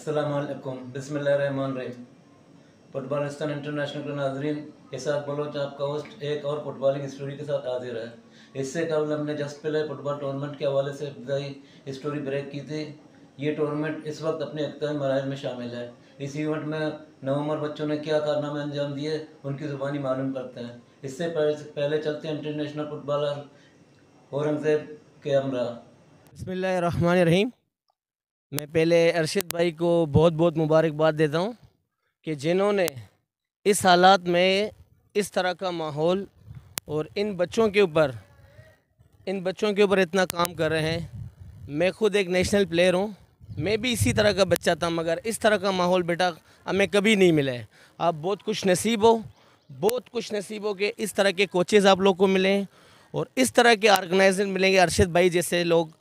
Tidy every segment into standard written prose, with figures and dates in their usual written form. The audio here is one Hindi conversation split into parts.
अस्सलामुअलैकुम बिस्मिल्लाहिर्रहमानिर्रहीम। फुटबॉलिस्तान इंटरनेशनल के नाज़रीन, इसाक बलोच आपका होस्ट एक और फुटबॉलिंग स्टोरी के साथ हाजिर है। इससे कबल हमने जस्ट प्ले फुटबॉल टूर्नामेंट के हवाले से इब्तदाई स्टोरी ब्रेक की थी। ये टूर्नामेंट इस वक्त अपने इब्तदाई मराहल में शामिल है। इस इवेंट में नवंबर बच्चों ने क्या कारनामे अंजाम दिए, उनकी ज़ुबानी मालूम करते हैं। इससे पहले चलते हैं इंटरनेशनल फुटबॉलर औरंगज़ेब के हमरा। बिस्मिल्लाहिर्रहमानिर्रहीम। मैं पहले अरशद भाई को बहुत बहुत मुबारकबाद देता हूँ कि जिन्होंने इस हालात में इस तरह का माहौल और इन बच्चों के ऊपर इतना काम कर रहे हैं। मैं खुद एक नेशनल प्लेयर हूँ, मैं भी इसी तरह का बच्चा था, मगर इस तरह का माहौल बेटा हमें कभी नहीं मिला है। आप बहुत खुश नसीब हो कि इस तरह के कोचेज़ आप लोग को मिले और इस तरह के ऑर्गेनाइजर मिलेंगे, अरशद भाई जैसे लोग।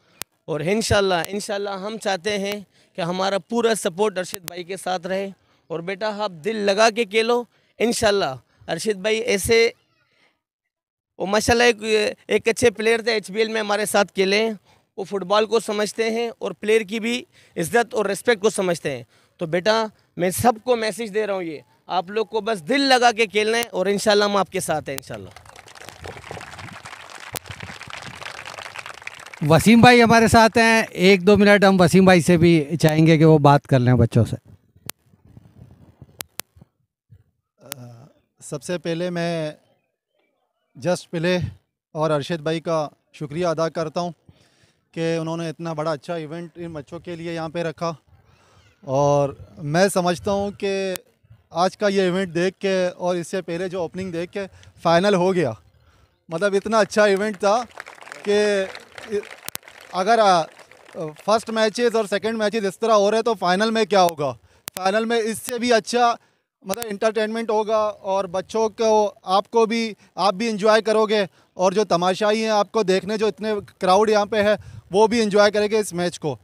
और इंशाल्लाह हम चाहते हैं कि हमारा पूरा सपोर्ट अरशद भाई के साथ रहे। और बेटा आप दिल लगा के खेलो, इंशाल्लाह अरशद भाई ऐसे वो माशाल्लाह एक अच्छे प्लेयर थे, एचबीएल में हमारे साथ खेले हैं। वो फुटबॉल को समझते हैं और प्लेयर की भी इज़्ज़त और रिस्पेक्ट को समझते हैं। तो बेटा मैं सबको मैसेज दे रहा हूँ, ये आप लोग को बस दिल लगा के खेलना है और इंशाल्लाह हम आपके साथ हैं इंशाल्लाह। वसीम भाई हमारे साथ हैं, 1-2 मिनट हम वसीम भाई से भी चाहेंगे कि वो बात कर लें बच्चों से। सबसे पहले मैं जस्ट प्ले और अरशद भाई का शुक्रिया अदा करता हूं कि उन्होंने इतना बड़ा अच्छा इवेंट इन बच्चों के लिए यहाँ पे रखा। और मैं समझता हूं कि आज का ये इवेंट देख के और इससे पहले जो ओपनिंग देख के फ़ाइनल हो गया, मतलब इतना अच्छा इवेंट था कि अगर फर्स्ट मैचेस और सेकंड मैचेस इस तरह हो रहे तो फाइनल में क्या होगा। फाइनल में इससे भी अच्छा मतलब इंटरटेनमेंट होगा और बच्चों को आप भी इंजॉय करोगे और जो तमाशाई हैं आपको देखने जो इतने क्राउड यहाँ पे है वो भी इंजॉय करेंगे इस मैच को।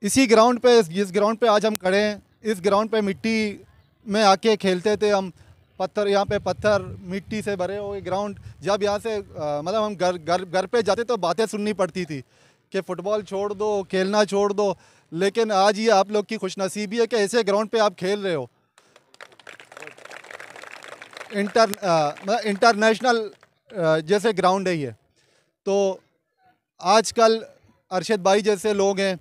इसी ग्राउंड पे जिस ग्राउंड पे आज हम खड़े हैं, इस ग्राउंड पे मिट्टी में आके खेलते थे हम। यहाँ पे पत्थर मिट्टी से भरे हुए ग्राउंड। जब यहाँ से मतलब हम घर पे जाते तो बातें सुननी पड़ती थी कि फ़ुटबॉल छोड़ दो, खेलना छोड़ दो। लेकिन आज ये आप लोग की खुशनसीबी है कि ऐसे ग्राउंड पे आप खेल रहे हो। इंटरनेशनल जैसे ग्राउंड है ये। तो आजकल अरशद भाई जैसे लोग हैं,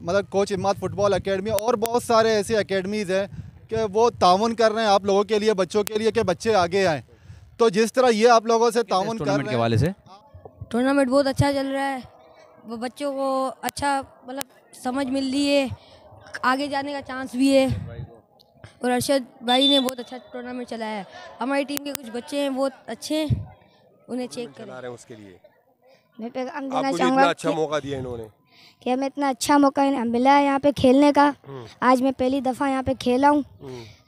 मतलब कोच हिम्मत फुटबॉल एकेडमी और बहुत सारे ऐसे एकेडमीज़ हैं कि वो ताउन कर रहे हैं आप लोगों के लिए, बच्चों के लिए, कि बच्चे आगे आएँ। तो जिस तरह ये आप लोगों से ताउन कर रहे हैं, के हवाले से टूर्नामेंट बहुत अच्छा चल रहा है। वो बच्चों को अच्छा मतलब समझ मिल रही है, आगे जाने का चांस भी है। और अरशद भाई ने बहुत अच्छा टूर्नामेंट चलाया है। हमारी टीम के कुछ बच्चे हैं बहुत अच्छे हैं, उन्हें चेक करें। उसके लिए मैं पैगाम देना आपको चाहूँगा इतना अच्छा मौका दिया इन्होंने कि हमें इतना अच्छा मौका मिला है यहाँ पे खेलने का। आज मैं पहली दफ़ा यहाँ पे खेला हूँ,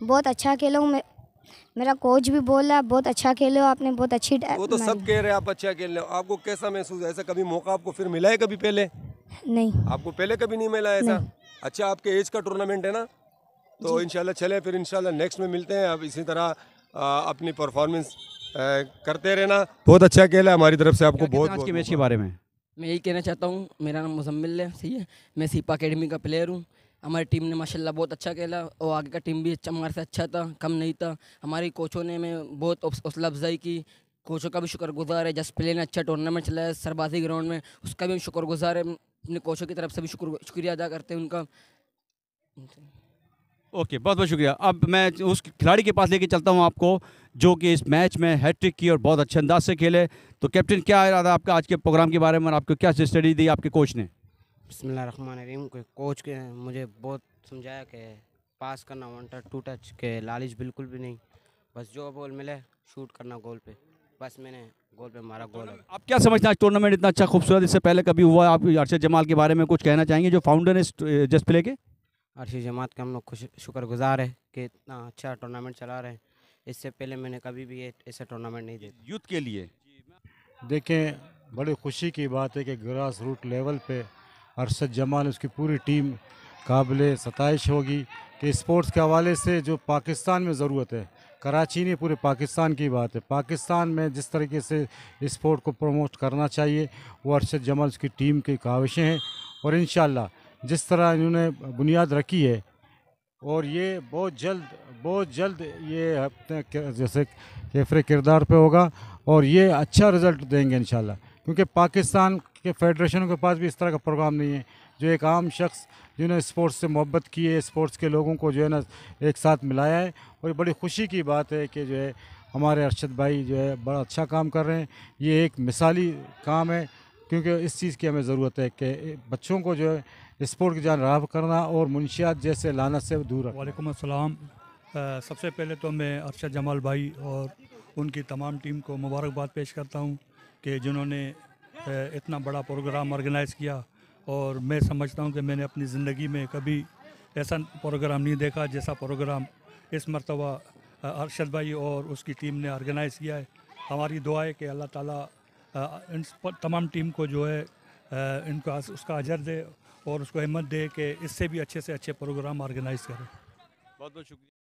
बहुत अच्छा खेला हूँ। मेरा कोच भी बोला बहुत अच्छा खेले हो आपने, बहुत अच्छी। वो तो सब कह रहे हैं आप अच्छा खेल रहे हो। आपको कैसा महसूस है? ऐसा कभी मौका आपको फिर मिला है कभी पहले? नहीं, आपको पहले कभी नहीं मिला ऐसा? अच्छा, आपके एज का टूर्नामेंट है ना, तो इंशाल्लाह चले फिर इंशाल्लाह नेक्स्ट में मिलते हैं। अब इसी तरह अपनी परफॉर्मेंस करते रहना। बहुत अच्छा खेला हमारी तरफ से आपको बहुत आज के मैच के बारे में मैं यही कहना चाहता हूँ, मेरा नाम मुजम्मिल है, सही है। मैं सीपा एकेडमी का प्लेयर हूँ। हमारी टीम ने माशाल्लाह बहुत अच्छा खेला और आगे का टीम भी हमारे से अच्छा था, कम नहीं था। हमारे कोचों ने में बहुत हौसला अफजाई की। कोचों का भी शुक्रगुजार है। जस्ट प्ले ने अच्छा टूर्नामेंट चलाया सरबाजी ग्राउंड में, उसका भी हम शुक्रगुजार है। अपने कोचों की तरफ से भी शुक्रिया अदा करते हैं उनका। ओके, बहुत बहुत शुक्रिया। अब मैं उस खिलाड़ी के पास लेके चलता हूँ आपको जो कि इस मैच में हैट्रिक की और बहुत अच्छे अंदाज से खेले। तो कैप्टन, क्या इरादा आपका आज के प्रोग्राम के बारे में और आपको क्या स्टडी दी आपके कोच ने? बिस्मिल्लाहिर्रहमानिर्रहीम। कोच के मुझे बहुत समझाया कि पास करना, 1 टच 2 टच के लालच बिल्कुल भी नहीं, बस जो बॉल मिले शूट करना गोल पे। बस मैंने गोल पे मारा, गोल। आप क्या समझते हैं आज टूर्नामेंट इतना अच्छा खूबसूरत इससे पहले कभी हुआ? आप अरशद जमाल के बारे में कुछ कहना चाहेंगे जो फाउंडर है जस्ट प्ले के? अरशद जमात के हम लोग शुक्रगुजार है कि इतना अच्छा टूर्नामेंट चला रहे हैं। इससे पहले मैंने कभी भी ऐसा टूर्नामेंट नहीं देखा। यूथ के लिए देखें, बड़ी खुशी की बात है कि ग्रास रूट लेवल पे अरशद जमाल उसकी पूरी टीम काबिल सताइश होगी कि स्पोर्ट्स के हवाले से जो पाकिस्तान में ज़रूरत है, कराची नहीं पूरे पाकिस्तान की बात है। पाकिस्तान में जिस तरीके से स्पोर्ट को प्रमोट करना चाहिए वो अरशद जमाल उसकी टीम की काविशें हैं। और इंशाल्लाह जिस तरह इन्होंने बुनियाद रखी है, और ये बहुत जल्द ये अपने जैसे कैफरे किरदार पे होगा और ये अच्छा रिज़ल्ट देंगे इंशाल्लाह, क्योंकि पाकिस्तान के फेडरेशनों के पास भी इस तरह का प्रोग्राम नहीं है जो एक आम शख्स जिन्होंने स्पोर्ट्स से मोहब्बत की है, स्पोर्ट्स के लोगों को जो है ना एक साथ मिलाया है। और ये बड़ी खुशी की बात है कि जो है हमारे अरशद भाई जो है बड़ा अच्छा काम कर रहे हैं। ये एक मिसाली काम है, क्योंकि इस चीज़ की हमें ज़रूरत है कि बच्चों को जो है स्पोर्ट की जान राह करना और मुनशियात जैसे लानत से दूर रखना। वालेकुम अस्सलाम। सबसे पहले तो मैं अरशद जमाल भाई और उनकी तमाम टीम को मुबारकबाद पेश करता हूं कि जिन्होंने इतना बड़ा प्रोग्राम ऑर्गेनाइज़ किया, और मैं समझता हूं कि मैंने अपनी ज़िंदगी में कभी ऐसा प्रोग्राम नहीं देखा जैसा प्रोग्राम इस मरतबा अरशद भाई और उसकी टीम ने ऑर्गेनाइज़ किया है। हमारी दुआ है कि अल्लाह ताला इन तमाम टीम को जो है इनका उसका अजर दे और उसको हिम्मत दे कि इससे भी अच्छे से अच्छे प्रोग्राम ऑर्गेनाइज़ करें। बहुत बहुत शुक्रिया।